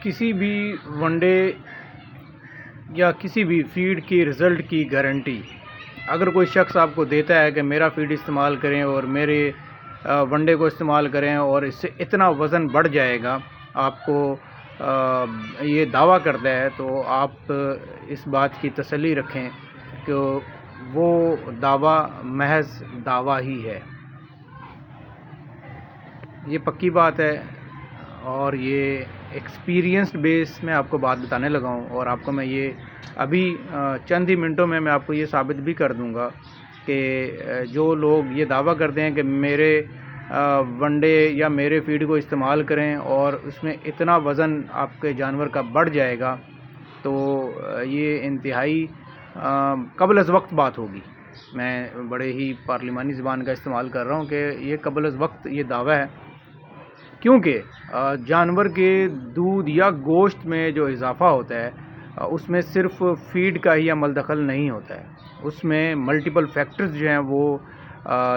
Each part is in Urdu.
کسی بھی ون ڈے یا کسی بھی فیڈ کی رزلٹ کی گارنٹی اگر کوئی شخص آپ کو دیتا ہے کہ میرا فیڈ استعمال کریں اور میرے ون ڈے کو استعمال کریں اور اس سے اتنا وزن بڑھ جائے گا، آپ کو یہ دعویٰ کرتا ہے، تو آپ اس بات کی تسلی رکھیں کہ وہ دعویٰ محض دعویٰ ہی ہے۔ یہ پکی بات ہے اور یہ ایکسپیرینسڈ بیس میں آپ کو بات بتانے لگا ہوں، اور آپ کو میں یہ ابھی چند ہی منٹوں میں آپ کو یہ ثابت بھی کر دوں گا کہ جو لوگ یہ دعویٰ کرتے ہیں کہ میرے ون ڈے یا میرے فیڈ کو استعمال کریں اور اس میں اتنا وزن آپ کے جانور کا بڑھ جائے گا، تو یہ انتہائی قبل از وقت بات ہوگی۔ میں بڑے ہی پارلیمانی زبان کا استعمال کر رہا ہوں کہ یہ قبل از وقت یہ دعویٰ ہے، کیونکہ جانور کے دودھ یا گوشت میں جو اضافہ ہوتا ہے اس میں صرف فیڈ کا ہی عمل دخل نہیں ہوتا ہے، اس میں ملٹیپل فیکٹرز جو ہیں وہ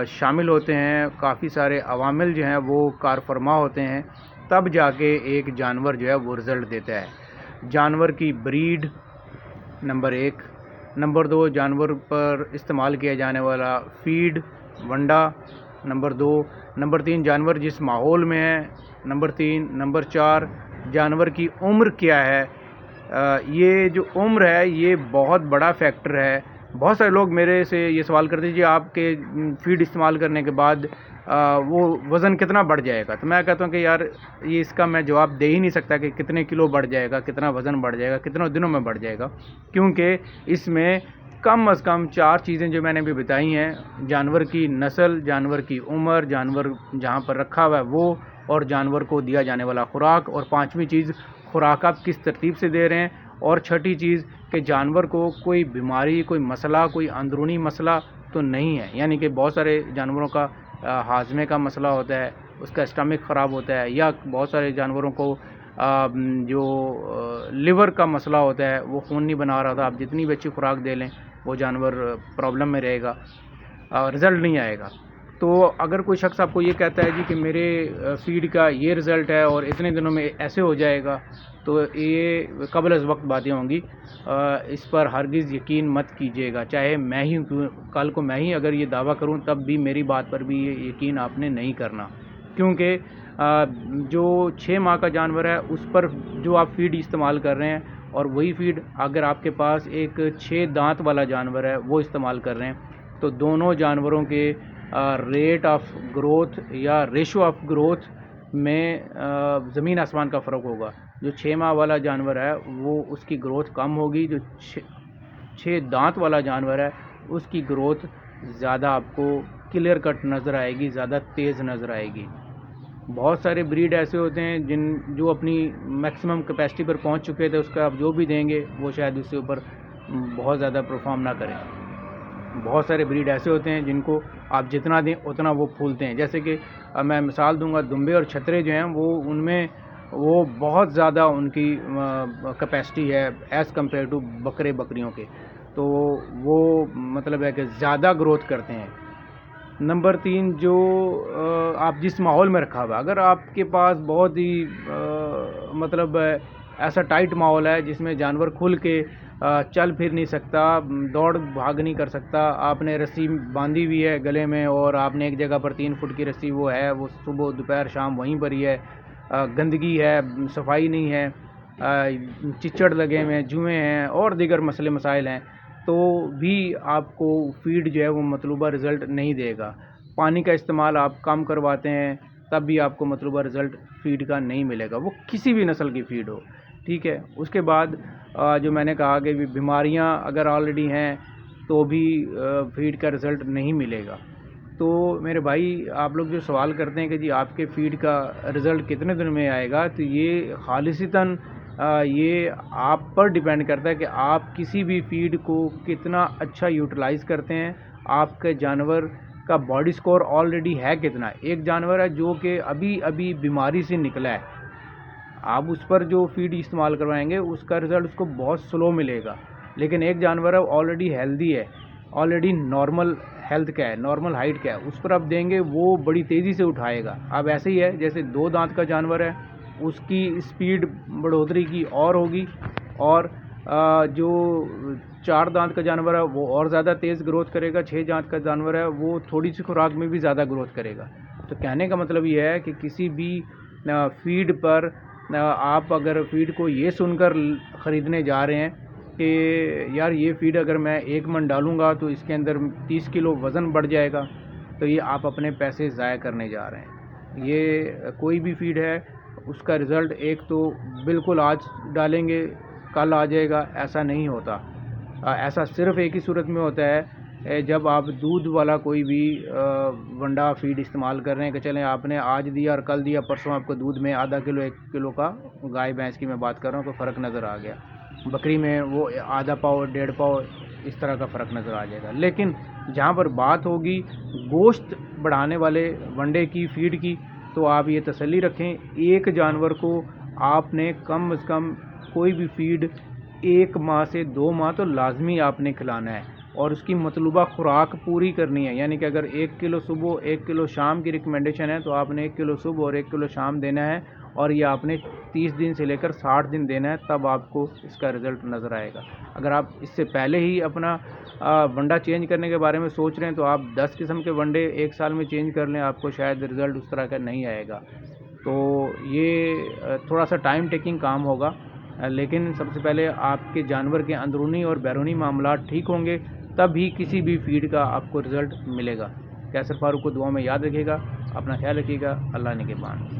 شامل ہوتے ہیں، کافی سارے عوامل جو ہیں وہ کار فرما ہوتے ہیں، تب جا کے ایک جانور جو ہے وہ رزلٹ دیتا ہے۔ جانور کی بریڈ نمبر 1، نمبر 2 جانور پر استعمال کیا جانے والا فیڈ ونڈا، نمبر 2، نمبر 3 جانور جس ماحول میں ہے، نمبر 3، نمبر 4 جانور کی عمر کیا ہے۔ یہ جو عمر ہے یہ بہت بڑا فیکٹر ہے۔ بہت سارے لوگ میرے سے یہ سوال کرتے ہیں جی آپ کے فیڈ استعمال کرنے کے بعد وہ وزن کتنا بڑھ جائے گا، تو میں کہتا ہوں کہ یار یہ اس کا میں جواب دے ہی نہیں سکتا کہ کتنے کلو بڑھ جائے گا، کتنا وزن بڑھ جائے گا، کتنے دنوں میں بڑھ جائے گا، کیونکہ اس میں کم از کم 4 چیزیں جو میں نے بھی بتائی ہیں: جانور کی نسل، جانور کی عمر، جانور جہاں پر رکھا ہوا ہے وہ، اور جانور کو دیا جانے والا خوراک، اور 5ویں چیز خوراک آپ کس ترتیب سے دے رہے ہیں، اور 6ٹھی چیز کہ جانور کو کوئی بیماری، کوئی مسئلہ، کوئی اندرونی مسئلہ تو نہیں ہے۔ یعنی کہ بہت سارے جانوروں کا ہاضمے کا مسئلہ ہوتا ہے، اس کا اسٹمک خراب ہوتا ہے، یا بہت سارے جانوروں کو جو لیور کا مسئلہ ہوتا ہے، وہ خون نہیں بنا رہا تھا، آپ جتنی بھی اچھی خوراک دے لیں وہ جانور پرابلم میں رہے گا، رزلٹ نہیں آئے گا۔ تو اگر کوئی شخص آپ کو یہ کہتا ہے جی کہ میرے فیڈ کا یہ رزلٹ ہے اور اتنے دنوں میں ایسے ہو جائے گا، تو یہ قبل از وقت باتیں ہوں گی، اس پر ہرگز یقین مت کیجیے گا، چاہے میں ہی کل کو میں ہی اگر یہ دعویٰ کروں تب بھی میری بات پر بھی یہ یقین آپ نے نہیں کرنا، کیونکہ جو 6 ماہ کا جانور ہے اس پر جو آپ فیڈ استعمال کر رہے ہیں، اور وہی فیڈ اگر آپ کے پاس ایک 6 دانت والا جانور ہے وہ استعمال کر رہے ہیں، تو دونوں جانوروں کے ریٹ آف گروتھ یا ریشو آف گروتھ میں زمین آسمان کا فرق ہوگا۔ جو 6 ماہ والا جانور ہے وہ اس کی گروتھ کم ہوگی، جو 6 دانت والا جانور ہے اس کی گروتھ زیادہ آپ کو کلیئر کٹ نظر آئے گی، زیادہ تیز نظر آئے گی۔ بہت سارے بریڈ ایسے ہوتے ہیں جو اپنی میکسیمم کیپیسٹی پر پہنچ چکے تھے، اس کا آپ جو بھی دیں گے وہ شاید اس سے اوپر بہت زیادہ پرفارم نہ کریں۔ بہت سارے بریڈ ایسے ہوتے ہیں جن کو آپ جتنا دیں اتنا وہ پھولتے ہیں، جیسے کہ میں مثال دوں گا، دمبے اور چھترے جو ہیں وہ ان میں وہ بہت زیادہ ان کی کیپیسٹی ہے ایز کمپیئر ٹو بکرے بکریوں کے، تو وہ مطلب ہے کہ زیادہ گروتھ کرتے ہیں۔ نمبر 3، جو آپ جس ماحول میں رکھا ہوا، اگر آپ کے پاس بہت ہی مطلب ایسا ٹائٹ ماحول ہے جس میں جانور کھل کے چل پھر نہیں سکتا، دوڑ بھاگ نہیں کر سکتا، آپ نے رسی باندھی ہوئی ہے گلے میں اور آپ نے ایک جگہ پر 3 فٹ کی رسی وہ ہے، وہ صبح دوپہر شام وہیں پر ہی ہے، گندگی ہے، صفائی نہیں ہے، چچڑ لگے ہوئے ہیں، جوئیں ہیں اور دیگر مسئلے مسائل ہیں، تو بھی آپ کو فیڈ جو ہے وہ مطلوبہ رزلٹ نہیں دے گا۔ پانی کا استعمال آپ کم کرواتے ہیں تب بھی آپ کو مطلوبہ رزلٹ فیڈ کا نہیں ملے گا، وہ کسی بھی نسل کی فیڈ ہو، ٹھیک ہے۔ اس کے بعد جو میں نے کہا کہ بیماریاں اگر آلریڈی ہیں تو بھی فیڈ کا رزلٹ نہیں ملے گا۔ تو میرے بھائی، آپ لوگ جو سوال کرتے ہیں کہ جی آپ کے فیڈ کا رزلٹ کتنے دن میں آئے گا، تو یہ خالصتاً یہ آپ پر ڈیپینڈ کرتا ہے کہ آپ کسی بھی فیڈ کو کتنا اچھا یوٹیلائز کرتے ہیں، آپ کے جانور کا باڈی سکور آلریڈی ہے کتنا۔ ایک جانور ہے جو کہ ابھی بیماری سے نکلا ہے، آپ اس پر جو فیڈ استعمال کروائیں گے اس کا رزلٹ اس کو بہت سلو ملے گا، لیکن ایک جانور ہے آلریڈی ہیلدی ہے، آلریڈی نارمل ہیلتھ کا ہے، نارمل ہائٹ کا ہے، اس پر آپ دیں گے وہ بڑی تیزی سے اٹھائے گا۔ اب ایسے ہی ہے جیسے 2 دانت کا جانور ہے، اس کی اسپیڈ بڑھوتری کی اور ہوگی، اور جو 4 دانت کا جانور ہے وہ اور زیادہ تیز گروتھ کرے گا، 6 دانت کا جانور ہے وہ تھوڑی سی خوراک میں بھی زیادہ گروتھ کرے گا۔ تو کہنے کا مطلب یہ ہے کہ کسی بھی فیڈ پر آپ اگر فیڈ کو یہ سن کر خریدنے جا رہے ہیں کہ یار یہ فیڈ اگر میں 1 من ڈالوں گا تو اس کے اندر 30 کلو وزن بڑھ جائے گا، تو یہ آپ اپنے پیسے ضائع کرنے جا رہے ہیں۔ یہ کوئی بھی فیڈ ہے اس کا رزلٹ ایک تو بالکل آج ڈالیں گے کل آ جائے گا، ایسا نہیں ہوتا۔ ایسا صرف ایک ہی صورت میں ہوتا ہے جب آپ دودھ والا کوئی بھی ونڈا فیڈ استعمال کر رہے ہیں کہ چلیں آپ نے آج دیا اور کل دیا، پرسوں آپ کو دودھ میں آدھا کلو 1 کلو کا، گائے بھینس کی میں بات کر رہا ہوں، کوئی فرق نظر آ گیا، بکری میں وہ آدھا پاؤ 1.5 پاؤ اس طرح کا فرق نظر آ جائے گا۔ لیکن جہاں پر بات ہوگی گوشت بڑھانے والے ونڈے کی فیڈ کی، تو آپ یہ تسلی رکھیں ایک جانور کو آپ نے کم از کم کوئی بھی فیڈ 1 ماہ سے 2 ماہ تو لازمی آپ نے کھلانا ہے، اور اس کی مطلوبہ خوراک پوری کرنی ہے۔ یعنی کہ اگر 1 کلو صبح 1 کلو شام کی ریکمنڈیشن ہے تو آپ نے 1 کلو صبح اور 1 کلو شام دینا ہے، اور یہ آپ نے 30 دن سے لے کر 60 دن دینا ہے، تب آپ کو اس کا رزلٹ نظر آئے گا۔ اگر آپ اس سے پہلے ہی اپنا ونڈا چینج کرنے کے بارے میں سوچ رہے ہیں تو آپ 10 قسم کے ونڈے 1 سال میں چینج کر لیں، آپ کو شاید رزلٹ اس طرح کا نہیں آئے گا۔ تو یہ تھوڑا سا ٹائم ٹیکنگ کام ہوگا، لیکن سب سے پہلے آپ کے جانور کے اندرونی اور بیرونی معاملات ٹھیک ہوں گے تب ہی کسی بھی فیڈ کا آپ کو رزلٹ ملے گا۔ کیسر فاروق کو دعا میں یاد رکھیے گا، اپنا خیال رکھیے گا، اللہ نگہبان۔